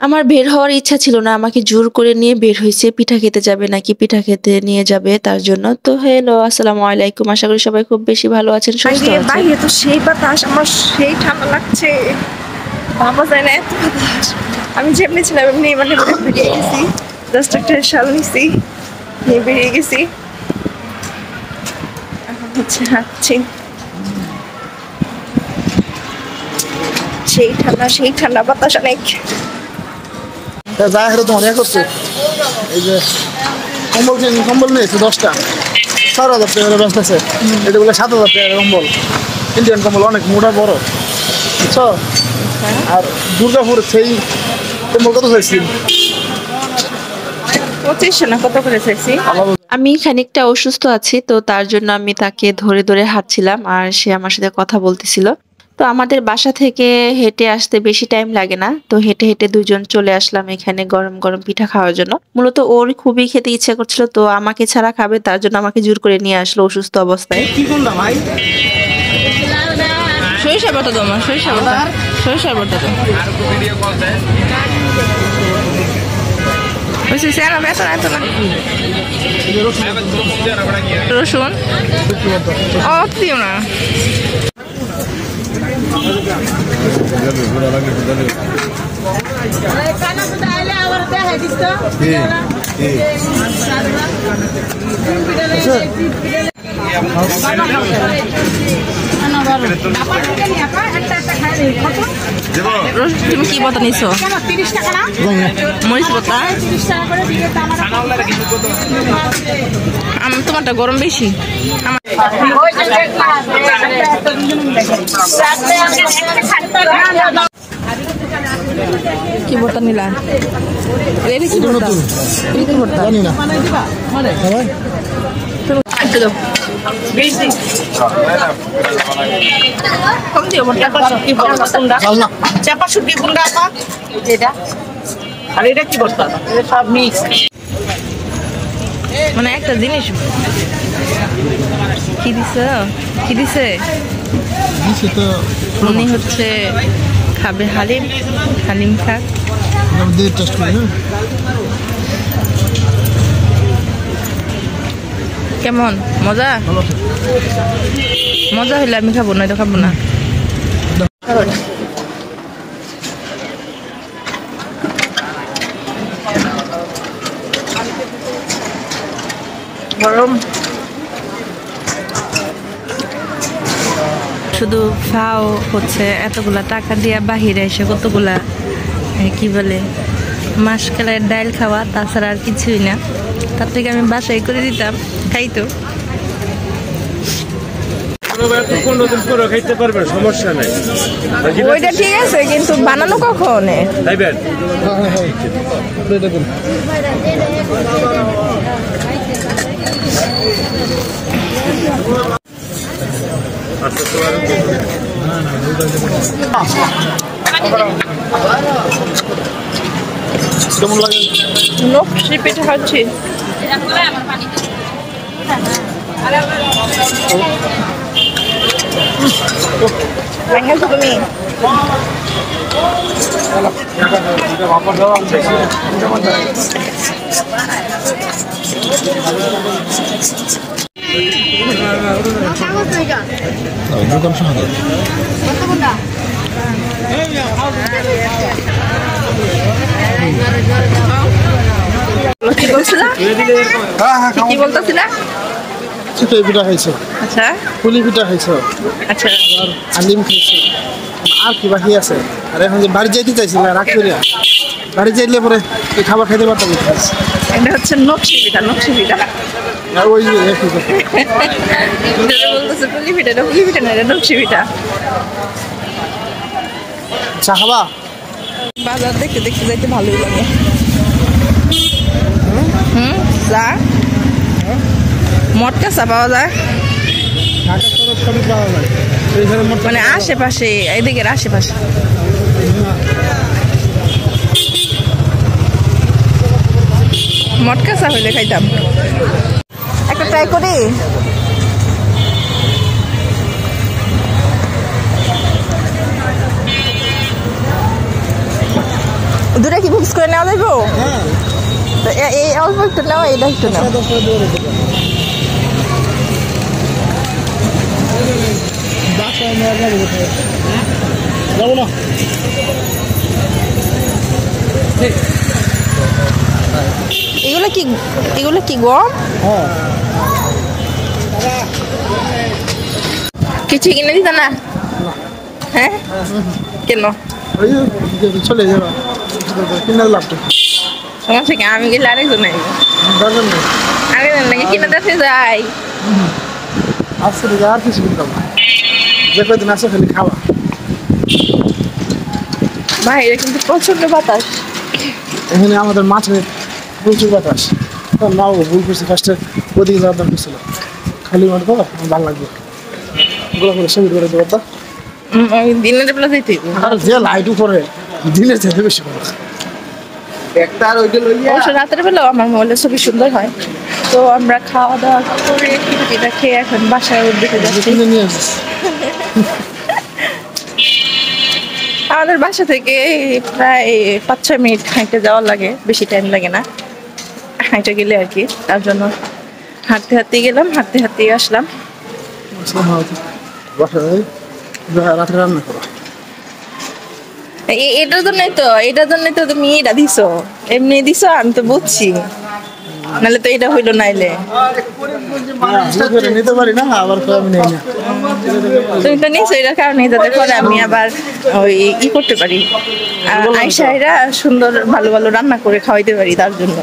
আমার বের হওয়ার ইচ্ছা ছিল না, আমাকে জোর করে নিয়ে বের হয়েছে। পিঠা খেতে যাবে নাকি, পিঠা খেতে নিয়ে যাবে তার জন্য। তো হ্যালো, আসসালামু আলাইকুম, আশা করি সবাই খুব বেশি ভালো আছেন, সুস্থ আছেন। বাইরে তো সেই বাতাস, আমার সেই ঠান্ডা লাগছে, ভাবা যায় না এত বাতাস। আমি যেমনি ছিলাম এমনি মানে বেরিয়ে গেছি, জাস্ট একটা শাল নিছি, নিয়ে বেরিয়ে গেছি। এখন হচ্ছে হাঁটছি, সেই ঠান্ডা বাতাস অনেক। যা হেরে তোমার করছে এই যে কম্বল নিয়েছে 10টা 4,000 টাকা ব্যস্ত আছে। এটা বলে 7,000 টাকা কম্বল, ইন্ডিয়ান কম্বল, অনেক মোটা বড়, বুঝছো? আর দুর্গাপুর সেই কম্বল কত চাইছি? 2500 না কত করে চাইছি। আমি খানিকটা অসুস্থ আছি, তো তার জন্য আমি তাকে ধরে ধরে হাঁটছিলাম আর সে আমার সাথে কথা বলতেছিল। তো আমাদের বাসা থেকে হেঁটে আসতে বেশি টাইম লাগে না, তো হেঁটে হেঁটে দুজন চলে আসলাম এখানে গরম গরম পিঠা খাওয়ার জন্য। মূলত ওর খুবই খেতে ইচ্ছা করছিল, তো আমাকে ছাড়া খাবে, তার জন্য আমাকে জোর করে নিয়ে আসলো অসুস্থ অবস্থায়। কি কোনটা ভাই? সরিষা বাটা দাও, আমার সরিষা বাটা দাও। রসুন দিও না। তুমি কি বতা নিছো? মরিচ বতা। তোমারটা গরম বেশি। কি বতা নিলা? চাপা শুকি কোনটা আপা? এটা। আর এটা কি বর্তা? সব মিক্স। মানে একটা জিনিস কি দিছে তো উনি হচ্ছে খাবে হালিম খা। টেস্ট করি। কেমন মজা? মজা হইলে আমি খাবো না, এটা খাবো না। গরম শুধু ফাও হচ্ছে এতগুলা টাকা দিয়া বাহিরে এসে কতগুলা কি বলে মাসকালের ডাইল খাওয়া, তাছাড়া আর কিছুই না। তার থেকে আমি বাসায় করে দিতাম, খাইতো। খাইতে পারবেন, সমস্যা নাই। ওইটা ঠিক আছে, কিন্তু বানানো কখন? কেমন লাগে? নকশি পিঠা খাচ্ছি। ভেঙেছো তুমি? কি বলছিলা? কি বলতেছিলা? চিতই পিঠা খাইছো? আচ্ছা। পুলি পিঠা খাইছো? আচ্ছা। আর হালিম খাইছো? আর কি বাকি আছে? আর এখন যে বাড়ি যাইতে চাইছিল রাগ করিয়া, বাড়ি যাইলে পরে এই খাবার খাইতে পারতাম। এটা হচ্ছে নকশি পিঠা। ওই যে একই কথা বলতেছে পুলি পিঠা, এটা পুলি পিঠা না, এটা নকশি পিঠা। চা খাবা? বাজার দেখতে দেখতে যাইতে ভালোই লাগে। চা মটকা চা পাওয়া যায় মানে আশেপাশে, এদিকের আশেপাশে। মটকা চা হইলে খাইতাম। একটা ট্রাই করি। দুটা কি মিক্স করে নেওয়া যাবো? হ্যাঁ তো এই অল্প একটু নেওয়া, এটা একটু নেওয়া। 10 টাকা দিয়ে দিতে পারো। বাসায় নেওয়ার লাগে কোথায়? যাবো না এগুলো কি গম? হ্যাঁ কিছু কিনে দিত না? হ্যাঁ কেন? ওই যে চলে যাবে কিনে লাভটা সমস্যা কি? আমি গেলে আরেকজন নাই, দরকার নেই আরেকজন নাকি কিনে দিতে যাই। আজকে থেকে আর কিছু কিনতাম না যে কদিন আসে খালি খাওয়া বাইরে কিন্তু প্রচন্ড বাতাস। এখানে আমাদের মাঠে প্রচুর বাতাস নাও ভুল করছি ফার্স্টে ওদিকে যাওয়ার দরকার ছিল খালি মাঠ তো আমার ভালো লাগবে ওগুলো করে ছবি করে দেবো তো আমি দিনের বেলা যেতে আর যে লাইট উপরে দিনে যেতে বেশি ভালো একটা আর ওইটা লইয়া অবশ্য রাতের বেলাও আমার মোবাইলে ছবি সুন্দর হয়। তো আমরা খাওয়া দাওয়া করে খিচুড়িটা খেয়ে এখন বাসায় উঠতে যাচ্ছি। কিনে নিয়ে আসিস আমাদের বাসা থেকে প্রায় 5-6 মিনিট হাঁটতে যাওয়া লাগে, বেশি টাইম লাগে না হাঁটে গেলে আর কি। তার জন্য হাঁটতে হাঁটতে গেলাম, হাঁটতে হাঁটতে আসলাম। বাসায় রাত্রে রান্না করো এটার জন্যই তো তুমি এটা দিছো, এমনি দিছো আমি তো বুঝছি, নাহলে তো এটা হইলো নাইলে। নিতে পারি না আবার আমি নেই না তুমি তো নিছো এটার কারণে, যাতে করে আমি আবার ওই করতে পারি, আর আয়শা এরা সুন্দর ভালো ভালো রান্না করে খাওয়াইতে পারি তার জন্য।